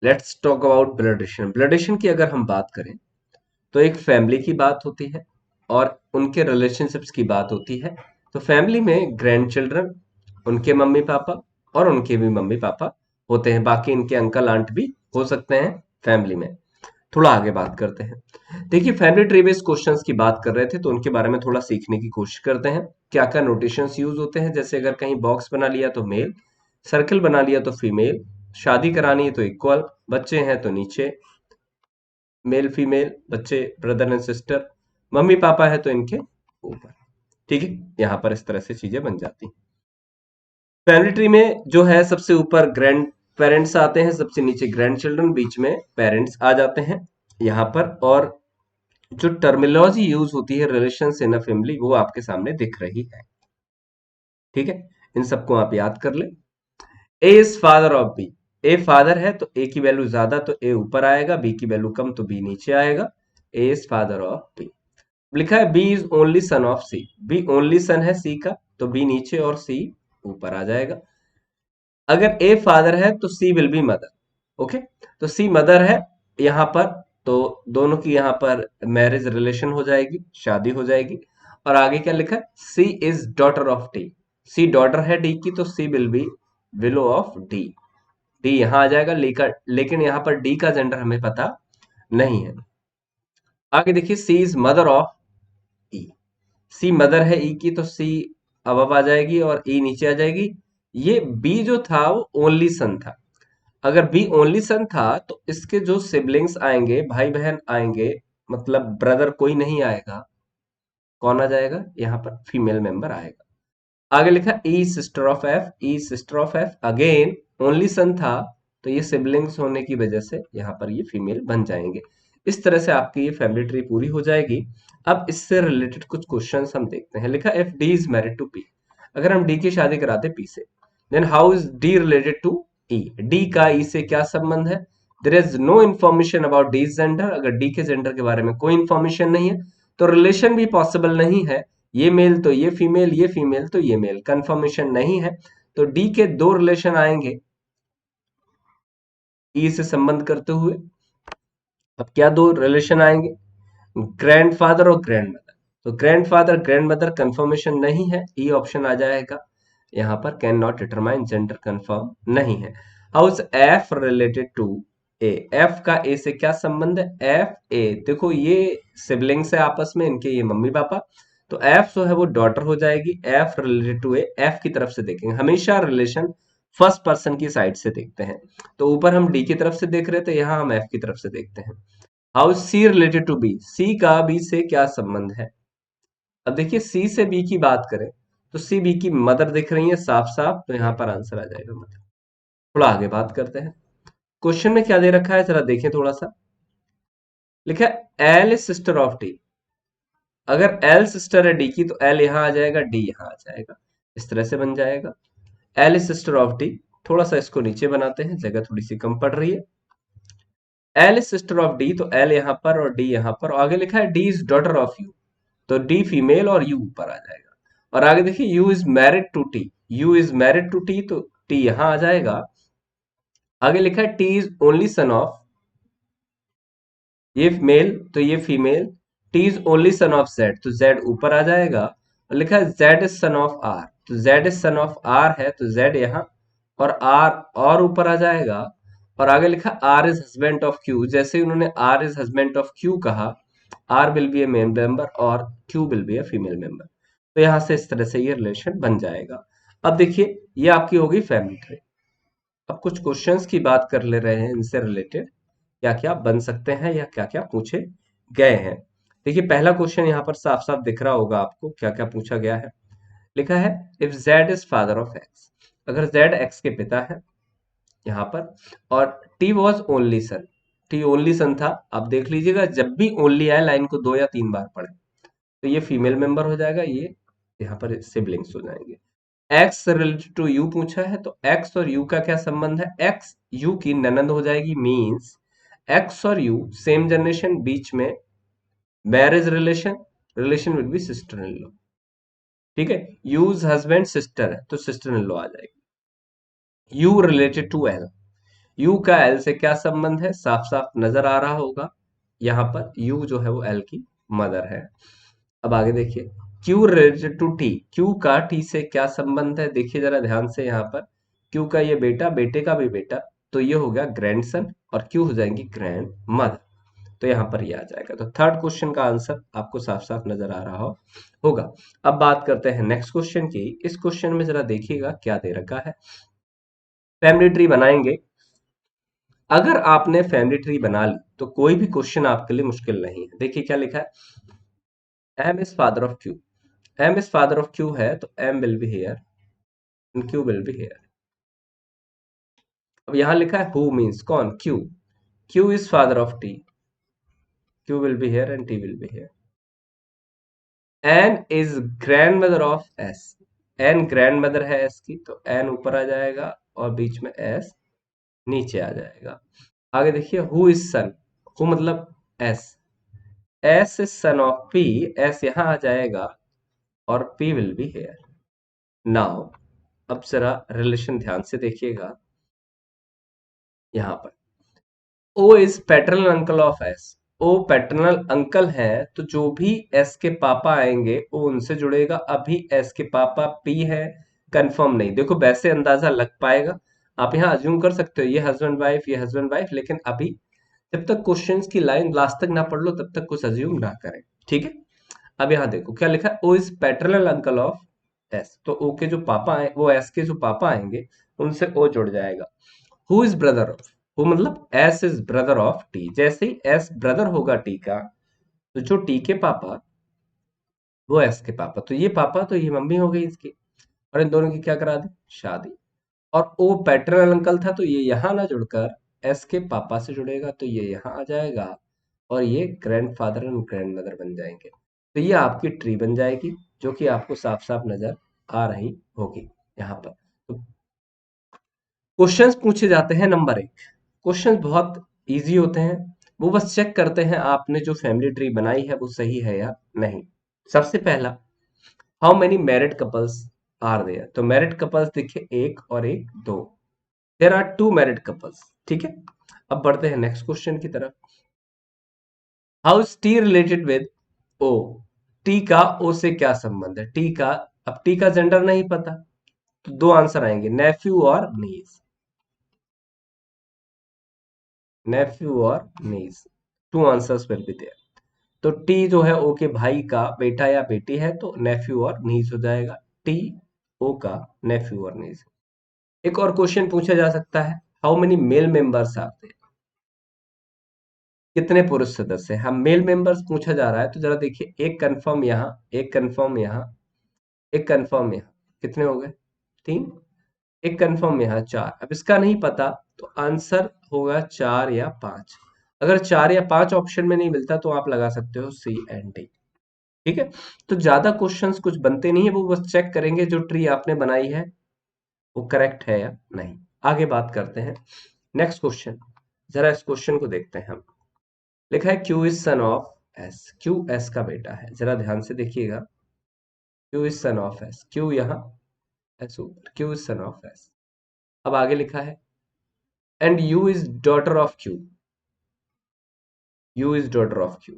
Let's talk about blood relation. Blood relation की अगर हम बात करें तो एक फैमिली की बात होती है और उनके रिलेशनशिप्स की बात होती है। तो फैमिली में ग्रैंड चिल्ड्रन, उनके मम्मी पापा और उनके भी मम्मी पापा होते हैं, बाकी इनके अंकल आंट भी हो सकते हैं फैमिली में। थोड़ा आगे बात करते हैं। देखिए, फैमिली ट्री बेस्ड क्वेश्चंस की बात कर रहे थे तो उनके बारे में थोड़ा सीखने की कोशिश करते हैं। क्या क्या नोटेशंस यूज होते हैं, जैसे अगर कहीं बॉक्स बना लिया तो मेल, सर्कल बना लिया तो फीमेल, शादी करानी है तो इक्वल, बच्चे हैं तो नीचे मेल फीमेल, बच्चे brother and sister, mummy papa है तो इनके ऊपर। ठीक है, यहां पर इस तरह से चीजें बन जाती हैं। फैमिली ट्री में जो है सबसे ऊपर ग्रैंड पेरेंट्स आते हैं, सबसे नीचे ग्रैंड चिल्ड्रन, बीच में पेरेंट्स आ जाते हैं यहाँ पर। और जो टर्मिनोलॉजी यूज होती है रिलेशंस इन अ फैमिली वो आपके सामने दिख रही है। ठीक है, इन सबको आप याद कर ले। A is father of b. A father है तो ए की वैल्यू ज्यादा तो ए ऊपर आएगा, बी की वैल्यू कम तो बी नीचे आएगा। A is father of B. लिखा है B is only son of C. B only son है सी का तो बी नीचे और सी ऊपर आ जाएगा। अगर ए फादर है तो c will B mother. Okay, तो सी मदर है यहां पर, तो दोनों की यहां पर मैरिज रिलेशन हो जाएगी, शादी हो जाएगी। और आगे क्या लिखा है, c is daughter of d. C daughter है डी की तो c will be willow of d. D यहां आ जाएगा, लेकिन यहां पर डी का जेंडर हमें पता नहीं है। आगे देखिए, c is mother of e. C mother है ई की तो सी अब आ जाएगी और ई नीचे आ जाएगी। ये बी जो था वो ओनली सन था। अगर बी ओनली सन था तो इसके जो सिबलिंग्स आएंगे, भाई बहन आएंगे, मतलब ब्रदर कोई नहीं आएगा। कौन आ जाएगा, यहाँ पर फीमेल मेंबर आएगा। आगे लिखा e sister of f. E sister of f again only son था तो ये सिबलिंग्स होने की वजह से यहाँ पर ये फीमेल बन जाएंगे। इस तरह से आपकी ये फैमिली ट्री पूरी हो जाएगी। अब इससे रिलेटेड कुछ क्वेश्चंस हम देखते हैं। लिखा F D is married to P. अगर हम डी की शादी कराते पी से, then how is D related to E. D का ई से क्या संबंध है। There is no information about D gender. अगर डी के जेंडर के बारे में कोई इंफॉर्मेशन नहीं है तो रिलेशन भी पॉसिबल नहीं है। ये मेल तो ये फीमेल, ये फीमेल तो ये मेल, कंफर्मेशन नहीं है। तो डी के दो रिलेशन आएंगे ई से संबंध करते हुए। अब क्या दो रिलेशन आएंगे, ग्रैंडफादर और ग्रैंड मदर। तो ग्रैंडफादर ग्रैंड मदर कंफर्मेशन नहीं है, ई ऑप्शन आ जाएगा यहां पर। Can not determine gender confirm नहीं है। How is F related to A. F का ए से क्या संबंध है। एफ ए देखो ये सिबलिंग्स है आपस में, इनके ये मम्मी पापा, तो एफ जो है वो डॉटर हो जाएगी। F related to A, F की तरफ से देखेंगे हमेशा रिलेशन फर्स्ट पर्सन की साइड से देखते हैं। तो ऊपर हम डी की तरफ से देख रहे थे, यहां हम एफ की तरफ से देखते हैं। How c related to b. C का बी से क्या संबंध है। अब देखिए सी से बी की बात करें तो सी बी की मदर दिख रही है साफ साफ, तो यहां पर आंसर आ जाएगा मदर। थोड़ा आगे बात करते हैं। क्वेश्चन में क्या दे रखा है जरा देखें थोड़ा सा। लिखा है L is sister of D. अगर एल सिस्टर है डी की तो एल यहां आ जाएगा, डी यहां आ जाएगा, इस तरह से बन जाएगा। L is sister of D. थोड़ा सा इसको नीचे बनाते हैं, जगह थोड़ी सी कम पड़ रही है। L is sister of D तो एल यहां पर और डी यहां पर, और आगे लिखा है D is daughter of U तो डी फीमेल और यू ऊपर आ जाएगा। और आगे देखिए U is married to T. U is married to T तो टी यहां आ जाएगा। आगे लिखा है T is only son of, ये मेल तो ये female. T is only son of Z तो जेड ऊपर आ जाएगा। और लिखा है Z is son of R तो Z is son of are है तो जेड यहाँ और आर और ऊपर आ जाएगा। और आगे लिखा r is husband of q. जैसे ही उन्होंने r is husband of q कहा, r will be a male member और q will be a female member. तो यहां से इस तरह से ये रिलेशन बन जाएगा। अब देखिए ये आपकी होगी फैमिली ट्री। अब कुछ क्वेश्चंस की बात कर ले रहे हैं इनसे रिलेटेड, क्या क्या बन सकते हैं या क्या क्या पूछे गए हैं। देखिए पहला क्वेश्चन यहाँ पर साफ साफ दिख रहा होगा आपको क्या क्या पूछा गया है। लिखा है if Z is father of x. अगर जेड एक्स के पिता है यहाँ पर और T was only son, T only son था। आप देख लीजिएगा जब भी ओनली आए लाइन को 2 या 3 बार पढ़े तो ये फीमेल मेंबर हो जाएगा, ये यहाँ पर सिबलिंग्स हो जाएंगे। एक्स रिलेटेड टू यू पूछा है तो एक्स और यू का क्या संबंध है। एक्स यू की ननंद हो जाएगी, मींस एक्स और यू सेम जनरेशन, बीच में marriage relation, relation will be sister in law. ठीक है, यूज हस्बैंड सिस्टर है तो सिस्टर इन लॉ आ जाएगी। U related to L. U का एल से क्या संबंध है, साफ साफ नजर आ रहा होगा, यहाँ पर यू जो है वो एल की मदर है। अब आगे देखिए, Q related to T, Q का टी से क्या संबंध है, देखिए जरा ध्यान से, यहाँ पर क्यू का ये बेटा, बेटे का भी बेटा, तो ये हो गया ग्रैंडसन, और क्यू हो जाएंगी ग्रैंड मदर, तो यहाँ पर ये आ जाएगा। तो थर्ड क्वेश्चन का आंसर आपको साफ साफ नजर आ रहा होगा। अब बात करते हैं नेक्स्ट क्वेश्चन की। इस क्वेश्चन में जरा देखिएगा क्या दे रखा है। फैमिली ट्री बनाएंगे। अगर आपने फैमिली ट्री बना ली तो कोई भी क्वेश्चन आपके लिए मुश्किल नहीं है। देखिए क्या लिखा है, M is father of Q, M is father of Q है तो M will be here and Q will be here. अब यहां लिखा है हु, मीन्स कौन, Q, Q is father of T, Q will be here and T will be here. N is grandmother of S, N grandmother है S की, तो N ऊपर आ जाएगा और बीच में एस नीचे आ जाएगा। आगे देखिए, हु इज सन, हु मतलब S, S is son of P, S यहां आ जाएगा और P will be here. Now अब जरा रिलेशन ध्यान से देखिएगा, यहां पर O is paternal uncle of S, O paternal uncle है, तो जो भी एस के पापा आएंगे वो उनसे जुड़ेगा। अभी एस के पापा पी है, कंफर्म नहीं, देखो वैसे अंदाजा लग पाएगा, आप यहाँ अज्यूम कर सकते हो ये हस्बैंड वाइफ, ये हस्बैंड वाइफ, लेकिन अभी जब तक क्वेश्चंस की लाइन लास्ट तक ना पढ़ लो तब तक कुछ अज्यूम ना करें, ठीक है। अब यहाँ देखो क्या लिखा है, O is paternal uncle of S, तो ओ के जो पापा आए, वो एस के जो पापा आएंगे उनसे ओ जुड़ जाएगा। Who is brother of, who मतलब s is brother of t, जैसे ही एस ब्रदर होगा टी का, तो जो टी के पापा वो एस के पापा, तो ये पापा तो ये मम्मी हो गई इसकी, और इन दोनों की क्या करा दी, शादी। और ओ पैटर्नल अंकल था तो ये यहाँ ना जुड़कर एस के पापा से जुड़ेगा, तो ये यहाँ आ जाएगा और ये ग्रैंडफादर एंड ग्रैंड मदर बन जाएंगे। तो ये आपकी ट्री बन जाएगी जो कि आपको साफ साफ नजर आ रही होगी यहाँ पर। तो क्वेश्चंस पूछे जाते हैं नंबर 1, क्वेश्चंस बहुत इजी होते हैं, वो बस चेक करते हैं आपने जो फैमिली ट्री बनाई है वो सही है या नहीं। सबसे पहला, how many married couples are there, तो मैरिड कपल्स देखिए एक और एक दो, there are two married couples, ठीक है। अब बढ़ते हैं नेक्स्ट क्वेश्चन की तरफ, how is T related with O, T का ओ से क्या संबंध है, टी का, अब टी का जेंडर नहीं पता, तो दो आंसर आएंगे, नेफ्यू और नीस, नेफ्यू और niece, two answers will be there. तो टी जो है ओ के भाई का बेटा या बेटी है तो नेफ्यू और नीस हो जाएगा, टी ओ का नेफ्यू और नीस। एक और क्वेश्चन पूछा जा सकता है, how many male members are there, कितने पुरुष सदस्य हैं, हम मेल मेंबर्स पूछा जा रहा है, तो जरा देखिए, एक कंफर्म यहाँ, एक कंफर्म यहाँ, एक कंफर्म यहाँ, कितने हो गए, 3, एक कंफर्म यहाँ 4। अब इसका नहीं पता तो आंसर होगा 4 या 5, अगर 4 या 5 ऑप्शन में नहीं मिलता तो आप लगा सकते हो सी एंड डी, ठीक है। तो ज्यादा क्वेश्चंस कुछ बनते नहीं है, वो बस चेक करेंगे जो ट्री आपने बनाई है वो करेक्ट है या नहीं। आगे बात करते हैं नेक्स्ट क्वेश्चन, जरा इस क्वेश्चन को देखते हैं हम। लिखा है Q is son of S, Q S का बेटा है, जरा ध्यान से देखिएगा, Q is son of S, Q यहाँ, एस ऊपर, Q is son of S. अब आगे लिखा है and you is daughter of Q, you is daughter of Q,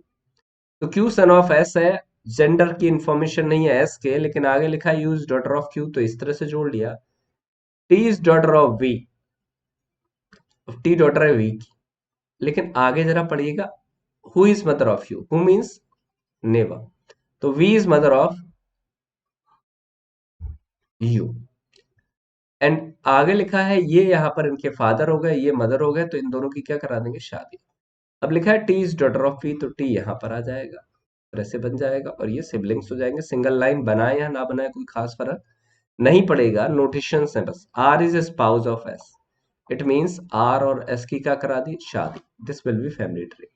तो क्यू सन ऑफ एस है, जेंडर की इंफॉर्मेशन नहीं है एस के, लेकिन आगे लिखा है you is daughter of Q, तो इस तरह से जोड़ लिया। T is daughter of v, t daughter है वी की, लेकिन आगे जरा पढ़िएगा, who is mother of u, who means never, तो v is mother of u, and आगे लिखा है ये यहाँ पर इनके फादर हो गए, ये मदर हो गए, तो इन दोनों की क्या करा देंगे, शादी। अब लिखा है T is daughter of P, तो टी यहाँ पर आ जाएगा, तरह से बन जाएगा, और ये सिबलिंग्स हो जाएंगे। सिंगल लाइन बनाए या ना बनाए कोई खास फर्क नहीं पड़ेगा, नोटेशन है बस। R is a spouse of S, it means R और एस की क्या करा दी, शादी, this will be family tree,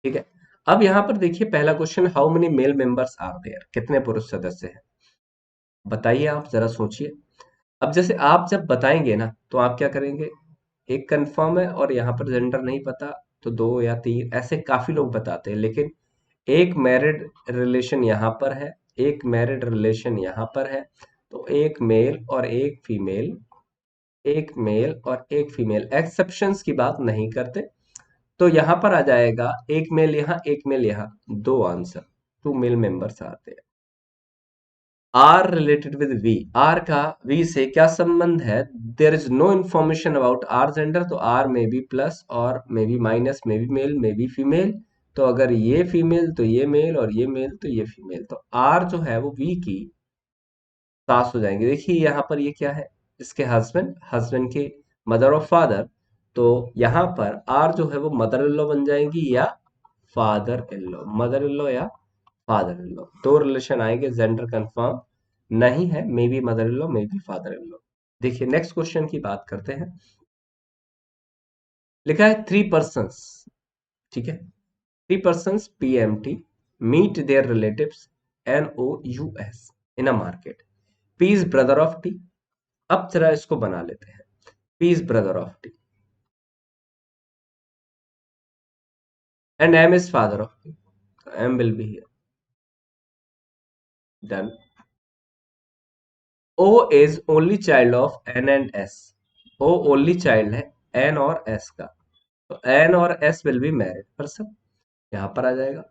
ठीक है। अब यहाँ पर देखिए पहला question, how many male members are there, कितने पुरुष सदस्य हैं, बताइए, आप जरा सोचिए। अब जैसे आप जब बताएंगे ना तो आप क्या करेंगे, एक कंफर्म है और यहाँ पर जेंडर नहीं पता, तो 2 या 3 ऐसे काफी लोग बताते हैं, लेकिन एक मैरिड रिलेशन यहाँ पर है, एक मैरिड रिलेशन यहाँ पर है, तो एक मेल और एक फीमेल एक मेल और एक फीमेल, एक्सेप्शंस की बात नहीं करते। तो यहां पर आ जाएगा एक मेल यहां, एक मेल यहां, दो आंसर, टू मेल मेंबर्स आते हैं। R related with V, R का वी से क्या संबंध है? There is no information about R gender, तो आर में बी प्लस और may be minus, may be male may be female. तो अगर ये फीमेल तो ये मेल, और ये मेल तो ये फीमेल, तो आर जो है वो वी की सास हो जाएंगे। देखिए यहाँ पर ये क्या है, इसके हस्बैंड, हस्बैंड के मदर और फादर, तो यहाँ पर आर जो है वो मदर इन लॉ बन जाएंगी या father in law, mother in law या फादर इन लॉ, दो रिलेशन आएंगे, जेंडर कंफर्म नहीं है, may be mother in law may be father in law. देखिए नेक्स्ट क्वेश्चन की बात करते हैं। लिखा है थ्री पर्सन्स, ठीक है, three persons PMT meet their relatives NOUS in a market, P is brother of T. अब जरा इसको बना लेते हैं, P is brother of T and M is father of T, M will be here, done. O is only child of N and S, O only child है N और S का, तो एन और S will be married person, यहां पर आ जाएगा।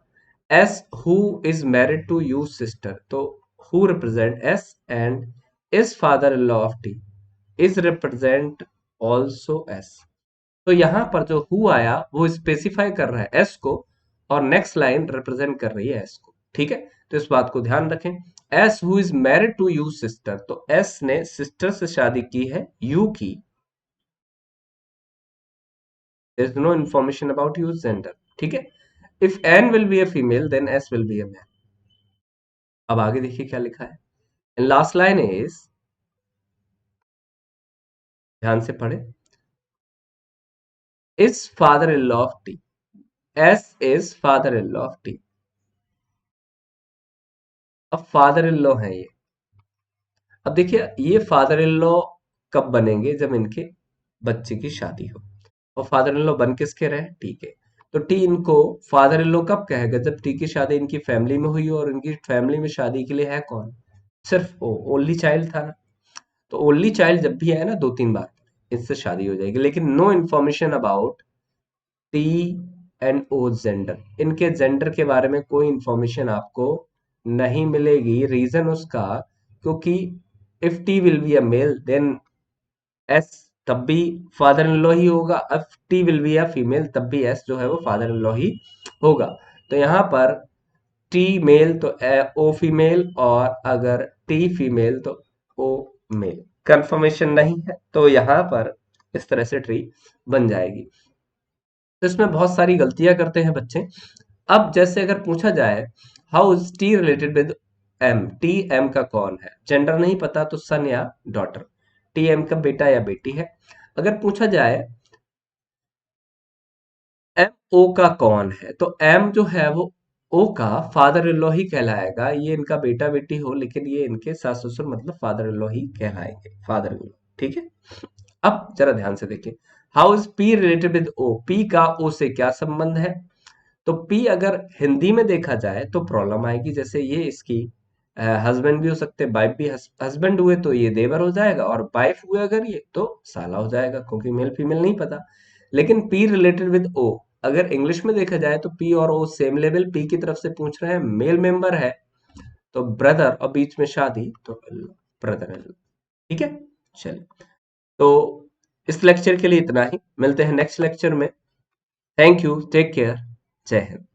S who is married to you sister, तो who represent s and is father in law of t, is represent also s. तो यहां पर जो हु आया वो स्पेसिफाई कर रहा है एस को, और नेक्स्ट लाइन रिप्रेजेंट कर रही है एस को, ठीक है। तो इस बात को ध्यान रखें, S who is married to you sister, तो एस ने सिस्टर से शादी की है यू की, there is no information about U's gender, ठीक है। If N will be a female then S will be a man. अब आगे देखिए क्या लिखा है, लास्ट लाइन इज, ध्यान से पढ़े, is father in law of T, S is father in law of T. अब फादर इन लॉ है ये, अब देखिए ये फादर इन लॉ कब बनेंगे, जब इनके बच्चे की शादी हो, और फादर इन लॉ बन किसके रहे, टी के। तो टी इनको फादर इन लॉ कब कहेगा, जब टी की शादी इनकी फैमिली में हुई हो, और इनकी फैमिली में शादी के लिए है कौन, सिर्फ ओ, ओनली चाइल्ड था ना। तो ओनली चाइल्ड जब भी है ना दो तीन बार, इससे शादी हो जाएगी, लेकिन no information about T and O gender, इनके जेंडर के बारे में कोई इंफॉर्मेशन आपको नहीं मिलेगी। रीजन उसका, क्योंकि if T will be a male then S तब भी फादर इन लॉ ही होगा, अब T will be a female तब भी एस जो है वो फादर इन लॉ ही होगा। तो यहाँ पर टी मेल तो ओ फीमेल, और अगर टी फीमेल तो ओ मेल, कंफर्मेशन नहीं है, तो यहाँ पर इस तरह से ट्री बन जाएगी। तो इसमें बहुत सारी गलतियां करते हैं बच्चे। अब जैसे अगर पूछा जाए how is T related with M, T M का कौन है, जेंडर नहीं पता तो सन या डॉटर, टी एम का बेटा या बेटी है। अगर पूछा जाए एम ओ का कौन है, तो एम जो है वो ओ का फादर इन लॉ ही कहलाएगा, ये इनका बेटा बेटी हो लेकिन ये इनके सास ससुर मतलब फादर इन लॉ ही कहलाएंगे, फादर इन लॉ, ठीक है। अब जरा ध्यान से देखिए, how is P related with O, P का ओ से क्या संबंध है। तो पी अगर हिंदी में देखा जाए तो प्रॉब्लम आएगी, जैसे ये इसकी हस्बैंड भी हो सकते हैं, वाइफ भी, हस्बैंड हुए तो ये देवर हो जाएगा, और वाइफ हुए अगर ये तो साला हो जाएगा, क्योंकि मेल फीमेल नहीं पता। लेकिन पी रिलेटेड विद ओ, अगर इंग्लिश में देखा जाए तो पी और ओ सेम लेवल, पी की तरफ से पूछ रहे हैं, मेल मेंबर है तो ब्रदर, और बीच में शादी तो ब्रदर, ठीक है। चलिए, तो इस लेक्चर के लिए इतना ही, मिलते हैं नेक्स्ट लेक्चर में। थैंक यू, टेक केयर, जय हिंद।